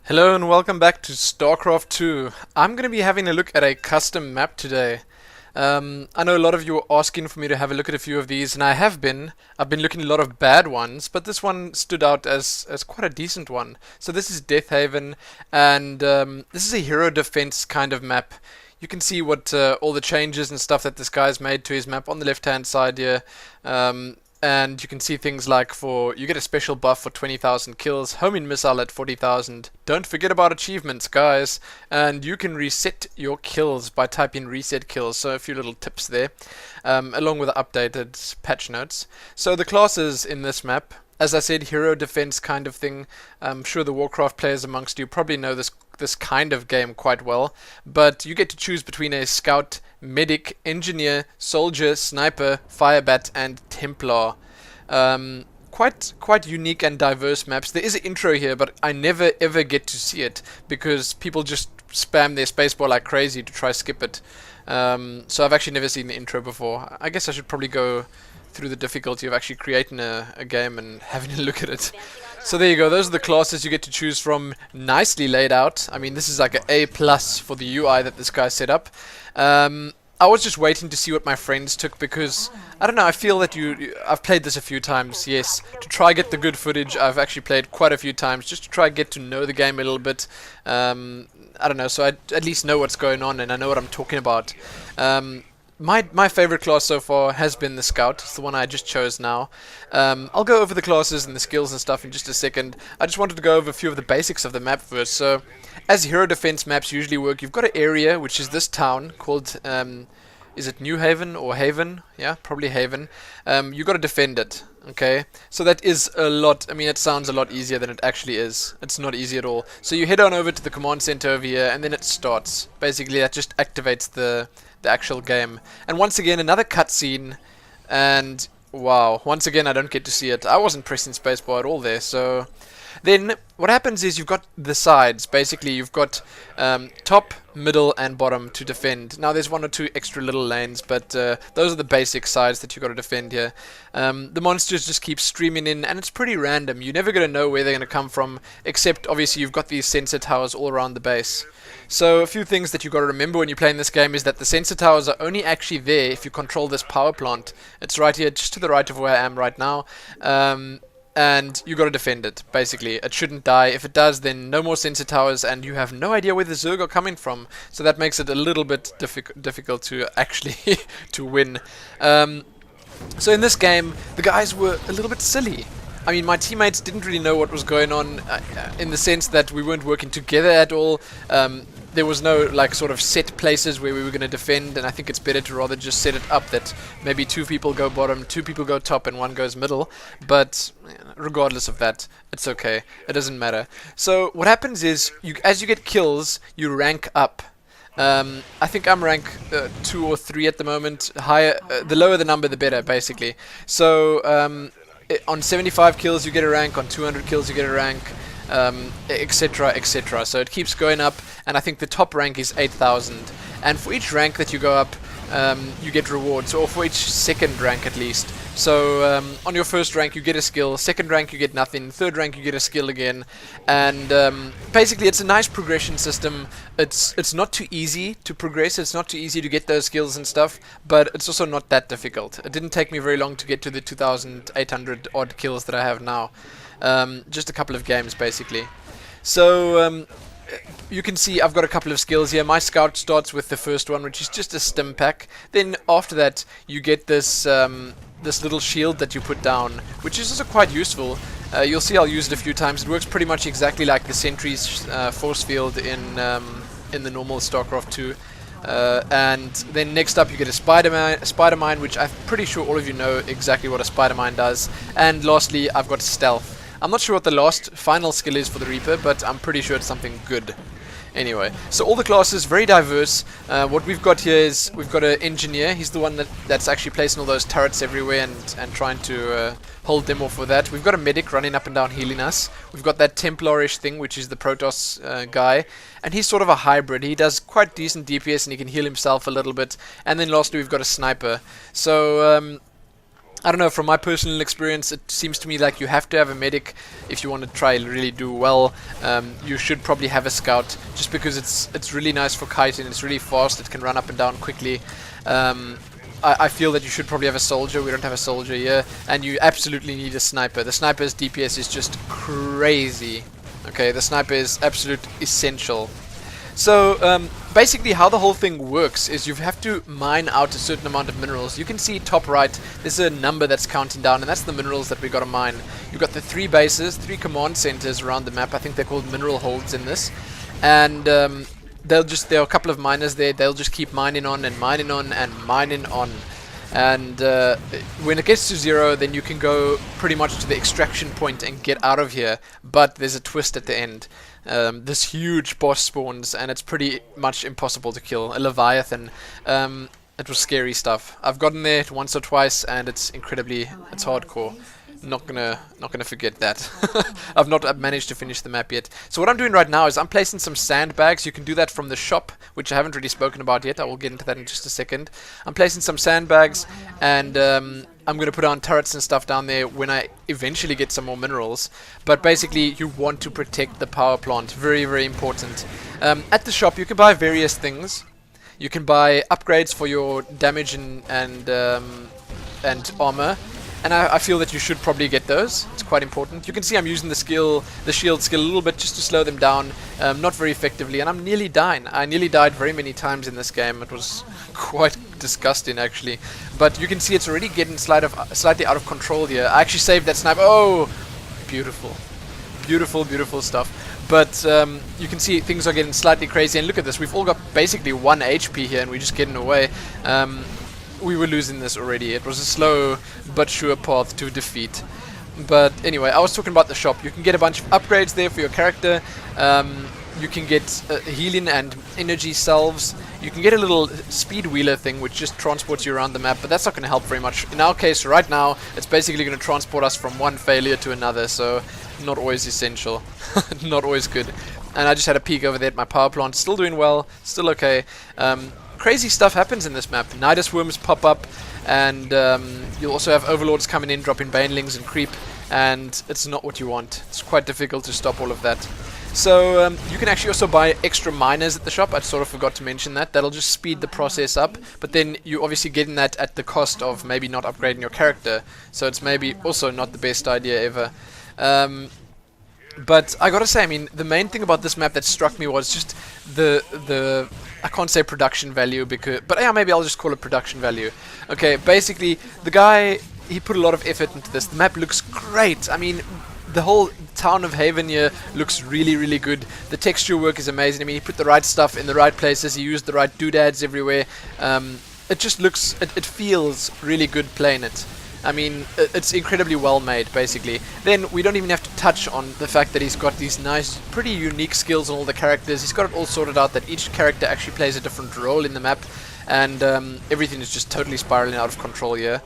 Hello and welcome back to StarCraft 2. I'm going to be having a look at a custom map today. I know a lot of you are asking for me to have a look at a few of these, and I have been. I've been looking at a lot of bad ones, but this one stood out as quite a decent one. So this is Death Haven, and this is a hero defense kind of map. You can see what all the changes and stuff that this guy's made to his map on the left-hand side here. And you can see things like you get a special buff for 20,000 kills, homing missile at 40,000. Don't forget about achievements, guys. And you can reset your kills by typing reset kills. So a few little tips there, along with the updated patch notes. So the classes in this map, as I said, hero defense kind of thing. I'm sure the Warcraft players amongst you probably know this kind of game quite well, but you get to choose between a scout, medic, engineer, soldier, sniper, firebat, and templar. Quite unique and diverse maps. There is an intro here, but I never ever get to see it because people just spam their spacebar like crazy to try skip it. So I've actually never seen the intro before. I guess I should probably go through the difficulty of actually creating a game and having a look at it. So there you go, those are the classes you get to choose from, nicely laid out. I mean, this is like an A+ for the UI that this guy set up. I was just waiting to see what my friends took because, I don't know, I feel that I've played this a few times, yes, to try get the good footage. I've actually played quite a few times just to try get to know the game a little bit. I don't know, so I at least know what's going on and I know what I'm talking about. My favorite class so far has been the Scout. It's the one I just chose now. I'll go over the classes and the skills and stuff in just a second. I just wanted to go over a few of the basics of the map first. So, as hero defense maps usually work, you've got an area, which is this town called, is it New Haven or Haven? Yeah, probably Haven. You've got to defend it. Okay, so that is a lot. I mean, it sounds a lot easier than it actually is. It's not easy at all. So you head on over to the command center over here, and then it starts. Basically, that just activates the actual game. And once again, another cutscene, and wow, once again, I don't get to see it. I wasn't pressing spacebar at all there. So then what happens is you've got the sides. Basically, you've got top, middle, and bottom to defend. Now, there's one or two extra little lanes, but those are the basic sides that you've got to defend here. The monsters just keep streaming in, and it's pretty random. You're never going to know where they're going to come from, except, obviously, you've got these sensor towers all around the base. So, a few things that you've got to remember when you're playing this game is that the sensor towers are only actually there if you control this power plant. It's right here, just to the right of where I am right now. And you got to defend it, basically. It shouldn't die. If it does, then no more sensor towers, and you have no idea where the Zerg are coming from. So that makes it a little bit difficult to actually to win. So in this game, the guys were a little bit silly. I mean, my teammates didn't really know what was going on, in the sense that we weren't working together at all. There was no like sort of set places where we were going to defend, and I think it's better to rather just set it up that maybe two people go bottom, two people go top, and one goes middle. But regardless of that, it's okay. It doesn't matter. So what happens is, as you get kills, you rank up. I think I'm rank 2 or 3 at the moment. Higher, the lower the number, the better, basically. So on 75 kills, you get a rank. On 200 kills, you get a rank. Etc, etc. So it keeps going up, and I think the top rank is 8,000. And for each rank that you go up, you get rewards, or for each second rank at least. So on your first rank you get a skill, second rank you get nothing, third rank you get a skill again, and basically it's a nice progression system. It's not too easy to progress, it's not too easy to get those skills and stuff, but it's also not that difficult. It didn't take me very long to get to the 2,800 odd kills that I have now. Just a couple of games basically. So you can see I've got a couple of skills here. My scout starts with the first one, which is just a stim pack. Then after that you get this this little shield that you put down, which is also quite useful. You'll see I'll use it a few times. It works pretty much exactly like the sentry's force field in the normal StarCraft 2. And then next up you get a spider mine, which I'm pretty sure all of you know exactly what a spider mine does. And lastly, I've got stealth. I'm not sure what the last final skill is for the Reaper, but I'm pretty sure it's something good. Anyway, so all the classes, very diverse. What we've got here is, we've got an engineer. He's the one that's actually placing all those turrets everywhere and trying to hold them off with that. We've got a medic running up and down healing us. We've got that Templarish thing, which is the Protoss guy. And he's sort of a hybrid. He does quite decent DPS and he can heal himself a little bit. And then lastly, we've got a sniper. So I don't know, from my personal experience, it seems to me like you have to have a medic if you want to try and really do well. You should probably have a scout, just because it's really nice for kiting, it's really fast, it can run up and down quickly. I feel that you should probably have a soldier. We don't have a soldier here, and you absolutely need a sniper. The sniper's DPS is just crazy. Okay, the sniper is absolute essential. So basically how the whole thing works is you have to mine out a certain amount of minerals. You can see top right, there's a number that's counting down, and that's the minerals that we got to mine. You've got the 3 bases, 3 command centers around the map. I think they're called mineral holds in this. And there are a couple of miners there. They'll just keep mining on and mining on and mining on. And when it gets to 0, then you can go pretty much to the extraction point and get out of here. But there's a twist at the end. This huge boss spawns, and it's pretty much impossible to kill. A Leviathan. It was scary stuff. I've gotten there once or twice, and it's hardcore. Not gonna forget that. I've not managed to finish the map yet. So what I'm doing right now is I'm placing some sandbags. You can do that from the shop, which I haven't really spoken about yet. I will get into that in just a second. I'm placing some sandbags, and I'm going to put on turrets and stuff down there when I eventually get some more minerals. But basically, you want to protect the power plant. Very, very important. At the shop, you can buy various things. You can buy upgrades for your damage and armor. And I feel that you should probably get those. It's quite important. You can see I'm using the shield skill a little bit just to slow them down. Not very effectively, and I'm nearly dying. I nearly died very many times in this game. It was quite disgusting, actually. But you can see it's already getting slightly out of control here. I actually saved that sniper. Oh, beautiful. Beautiful, beautiful stuff. But you can see things are getting slightly crazy. And look at this. We've all got basically 1 HP here, and we're just getting away. We were losing this already. It was a slow but sure path to defeat. But anyway, I was talking about the shop. You can get a bunch of upgrades there for your character. You can get healing and energy salves. You can get a little speed wheeler thing which just transports you around the map, but that's not going to help very much. In our case, right now, it's basically going to transport us from one failure to another, so not always essential. Not always good. And I just had a peek over there at my power plant. Still doing well. Still okay. Crazy stuff happens in this map. Nidus worms pop up, and you'll also have overlords coming in, dropping banelings and creep, and it's not what you want. It's quite difficult to stop all of that. So you can actually also buy extra miners at the shop. I sort of forgot to mention that. That'll just speed the process up, but then you obviously getting that at the cost of maybe not upgrading your character. So it's maybe also not the best idea ever. But I gotta say, I mean, the main thing about this map that struck me was just the I can't say production value, but yeah, maybe I'll just call it production value. Okay, basically, the guy, he put a lot of effort into this. The map looks great. I mean, the whole town of Haven here looks really, really good. The texture work is amazing. I mean, he put the right stuff in the right places. He used the right doodads everywhere. It just looks, it feels really good playing it. I mean, it's incredibly well made, basically. Then we don't even have to touch on the fact that he's got these nice, pretty unique skills on all the characters. He's got it all sorted out that each character actually plays a different role in the map, and everything is just totally spiraling out of control here.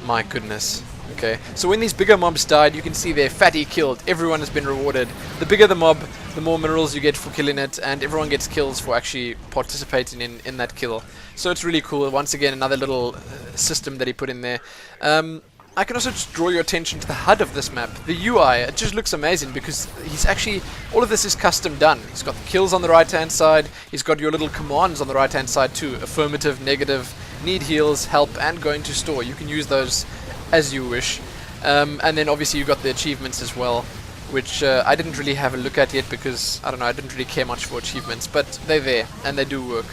My goodness. Okay, so when these bigger mobs died, you can see there, fatty killed. Everyone has been rewarded. The bigger the mob, the more minerals you get for killing it, and everyone gets kills for actually participating in that kill. So it's really cool. Once again, another little system that he put in there. I can also just draw your attention to the HUD of this map. The UI, it just looks amazing because he's actually, all of this is custom done. He's got the kills on the right hand side, he's got your little commands on the right hand side too. Affirmative, negative, need heals, help, and going to store. You can use those as you wish. And then obviously you've got the achievements as well, which I didn't really have a look at yet because, I don't know, I didn't really care much for achievements, but they're there and they do work.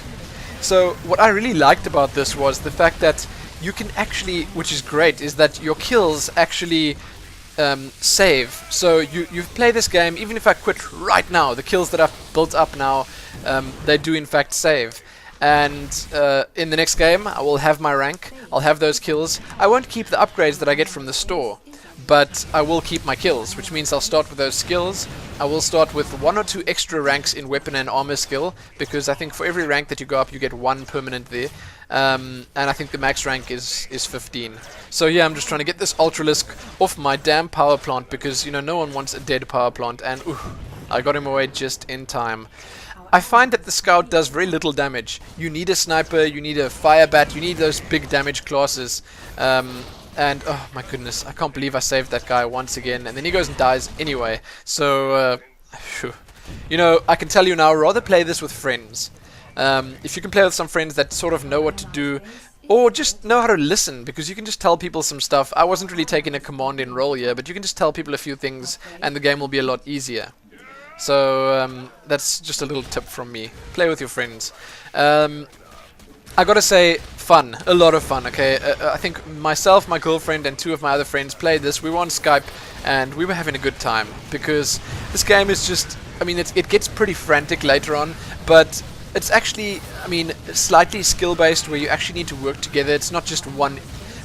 So what I really liked about this was the fact that you can actually, which is great, is that your kills actually save. So you play this game, even if I quit right now, the kills that I've built up now, they do in fact save. And in the next game, I will have my rank, I'll have those kills. I won't keep the upgrades that I get from the store, but I will keep my kills, which means I'll start with those skills. I will start with 1 or 2 extra ranks in weapon and armor skill, because I think for every rank that you go up, you get 1 permanent there. And I think the max rank is 15. So yeah, I'm just trying to get this Ultralisk off my damn power plant, because, you know, no one wants a dead power plant, and I got him away just in time. I find that the scout does very little damage. You need a sniper, you need a fire bat, you need those big damage classes. And oh my goodness, I can't believe I saved that guy once again, and then he goes and dies anyway. So, phew. You know, I can tell you now, rather play this with friends. If you can play with some friends that sort of know what to do, or just know how to listen, because you can just tell people some stuff. I wasn't really taking a command in role here, but you can just tell people a few things, and the game will be a lot easier. So, that's just a little tip from me. Play with your friends. I gotta say, fun. A lot of fun, okay? I think myself, my girlfriend, and 2 of my other friends played this. We were on Skype, and we were having a good time. Because this game is just... I mean, it gets pretty frantic later on, but it's actually, I mean, slightly skill-based, where you actually need to work together. It's not just one...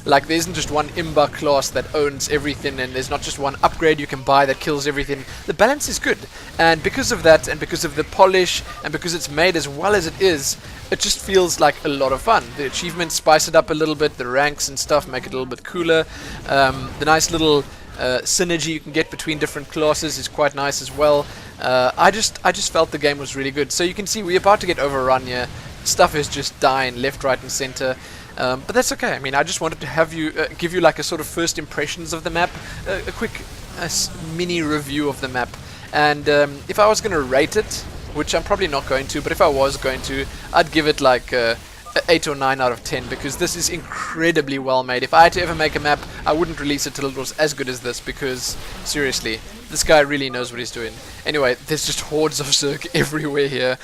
Like, there isn't just one Imba class that owns everything, and there's not just one upgrade you can buy that kills everything. The balance is good, and because of that, and because of the polish, and because it's made as well as it is, it just feels like a lot of fun. The achievements spice it up a little bit, the ranks and stuff make it a little bit cooler. The nice little synergy you can get between different classes is quite nice as well. I just felt the game was really good. So you can see we're about to get overrun here. Stuff is just dying left, right, and center. But that's okay. I mean, I just wanted to have you give you like a sort of first impressions of the map, a quick mini review of the map. And if I was going to rate it, which I'm probably not going to, but if I was going to, I'd give it like a 8 or 9 out of 10, because this is incredibly well made. If I had to ever make a map, I wouldn't release it till it was as good as this, because seriously, this guy really knows what he's doing. Anyway, there's just hordes of Zerg everywhere here.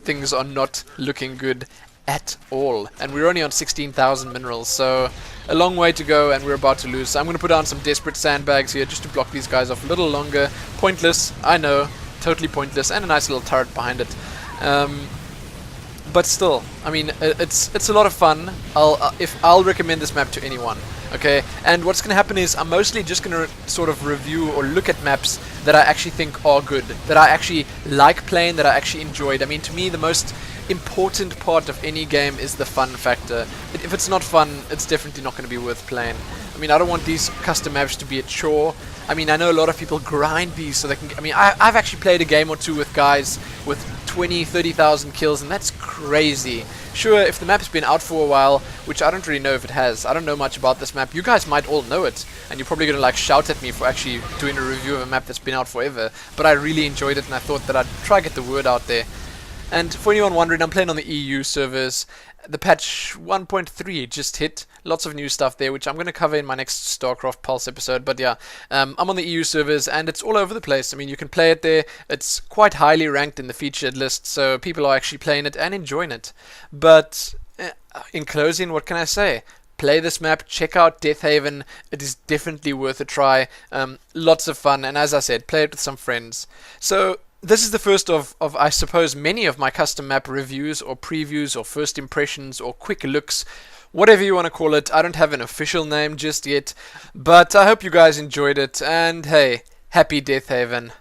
Things are not looking good at all, and we're only on 16,000 minerals, so a long way to go, and we're about to lose. So I'm going to put on some desperate sandbags here just to block these guys off a little longer. Pointless, I know, totally pointless, and a nice little turret behind it. But still, I mean, it's a lot of fun. I'll recommend this map to anyone. Okay, and what's going to happen is I'm mostly just going to sort of review or look at maps that I actually think are good, that I actually like playing, that I actually enjoyed. I mean, to me, the most important part of any game is the fun factor. If it's not fun, it's definitely not going to be worth playing. I mean, I don't want these custom maps to be a chore. I mean, I know a lot of people grind these so they can... I mean, I've actually played a game or two with guys with 20, 30,000 kills, and that's crazy. Sure, if the map's been out for a while, which I don't really know if it has, I don't know much about this map. You guys might all know it, and you're probably going to like shout at me for actually doing a review of a map that's been out forever. But I really enjoyed it, and I thought that I'd try to get the word out there. And for anyone wondering, I'm playing on the EU servers. The patch 1.3 just hit. Lots of new stuff there, which I'm going to cover in my next StarCraft Pulse episode. But yeah, I'm on the EU servers, and it's all over the place. I mean, you can play it there. It's quite highly ranked in the featured list, so people are actually playing it and enjoying it. But in closing, what can I say? Play this map, check out Deathhaven. It is definitely worth a try. Lots of fun, and as I said, play it with some friends. So this is the first of, I suppose, many of my custom map reviews or previews or first impressions or quick looks, whatever you want to call it. I don't have an official name just yet, but I hope you guys enjoyed it, and hey, happy Deathhaven.